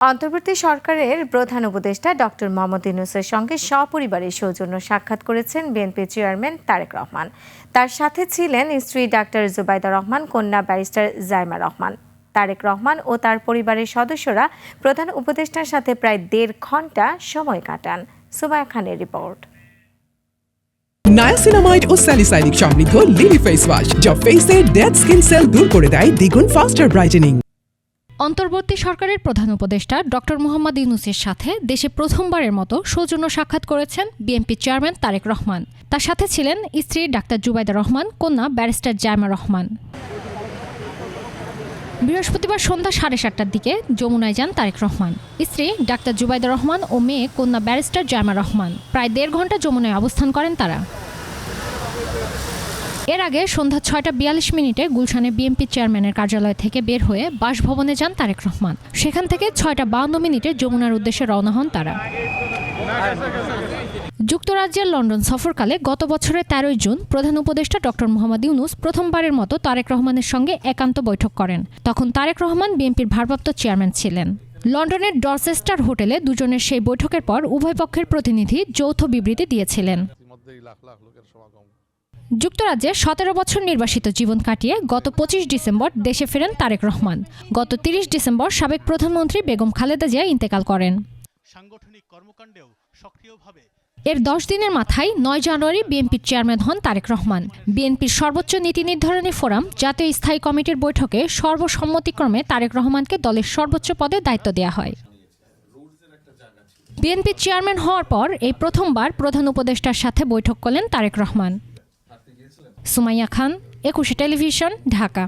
অন্তর্বর্তী সরকারের প্রধান উপদেষ্টা ডক্টর মোহাম্মদ ইউনূসের সঙ্গে সপরিবারে সৌজন্য সাক্ষাৎ করেছেন বিএনপি চেয়ারম্যান তারেক রহমান। তার সাথে ছিলেন স্ত্রী ডাক্তার জুবাইদা রহমান, কন্যা ব্যারিস্টার জাইমা রহমান। তারেক রহমান ও তার পরিবারের সদস্যরা প্রধান উপদেষ্টার সাথে প্রায় 1.5 ঘন্টা সময় কাটান। সুমাইয়া খানের রিপোর্ট। নায়াসিনামাইড ও স্যালিসাইলিক সমৃদ্ধ লিলি ফেস ওয়াশ যা ফেসের ডেড স্কিন সেল দূর করে দেয় দ্বিগুণ ফাস্টার ব্রাইটেনিং। অন্তর্বর্তী সরকারের প্রধান উপদেষ্টা ডক্টর মোহাম্মদ ইউনূসের সাথে দেশে প্রথমবারের মতো সৌজন্য সাক্ষাৎ করেছেন বিএনপি চেয়ারম্যান তারেক রহমান। তার সাথে ছিলেন স্ত্রী ডাক্তার জুবাইদা রহমান, কন্যা ব্যারিস্টার জাইমা রহমান। বৃহস্পতিবার সন্ধ্যা 7:30টার দিকে যমুনায় যান তারেক রহমান। স্ত্রী ডাক্তার জুবাইদা রহমান ও মেয়ে কন্যা ব্যারিস্টার জাইমা রহমান প্রায় 1.5 ঘন্টা যমুনায় অবস্থান করেন তারা। এর আগে সন্ধ্যা 6:42 গুলশানে বিএনপি চেয়ারম্যানের কার্যালয় থেকে বের হয়ে বাসভবনে যান তারেক রহমান। সেখান থেকে 6:52 যমুনার উদ্দেশ্যে রওনা হন তারা। যুক্তরাজ্যের লন্ডন সফরকালে গত বছরের 13 জুন প্রধান উপদেষ্টা ডক্টর মোহাম্মদ ইউনূস প্রথমবারের মতো তারেক রহমানের সঙ্গে একান্ত বৈঠক করেন। তখন তারেক রহমান বিএনপির ভারপ্রাপ্ত চেয়ারম্যান ছিলেন। লন্ডনের ডরচেস্টার হোটেলে দুজনের সেই বৈঠকের পর উভয় পক্ষের প্রতিনিধি যৌথ বিবৃতি দিয়েছিলেন। যুক্তরাজ্যে 17 বছর নির্বাসিত জীবন কাটিয়ে গত 25 ডিসেম্বর দেশে ফেরেন তারেক রহমান। গত 30 ডিসেম্বর সাবেক প্রধানমন্ত্রী বেগম খালেদা জিয়া ইন্তেকাল করেন। এর 10 দিনের মাথায় 9 জানুয়ারি বিএনপির চেয়ারম্যান হন তারেক রহমান। বিএনপির সর্বোচ্চ নীতি নির্ধারণী ফোরাম জাতীয় স্থায়ী কমিটির বৈঠকে সর্বসম্মতিক্রমে তারেক রহমানকে দলের সর্বোচ্চ পদে দায়িত্ব দেওয়া হয়। বিএনপির চেয়ারম্যান হওয়ার পর এই প্রথমবার প্রধান উপদেষ্টার সাথে বৈঠক করলেন তারেক রহমান। সুমাইয়া খান, 21 টেলিভিশন, ঢাকা।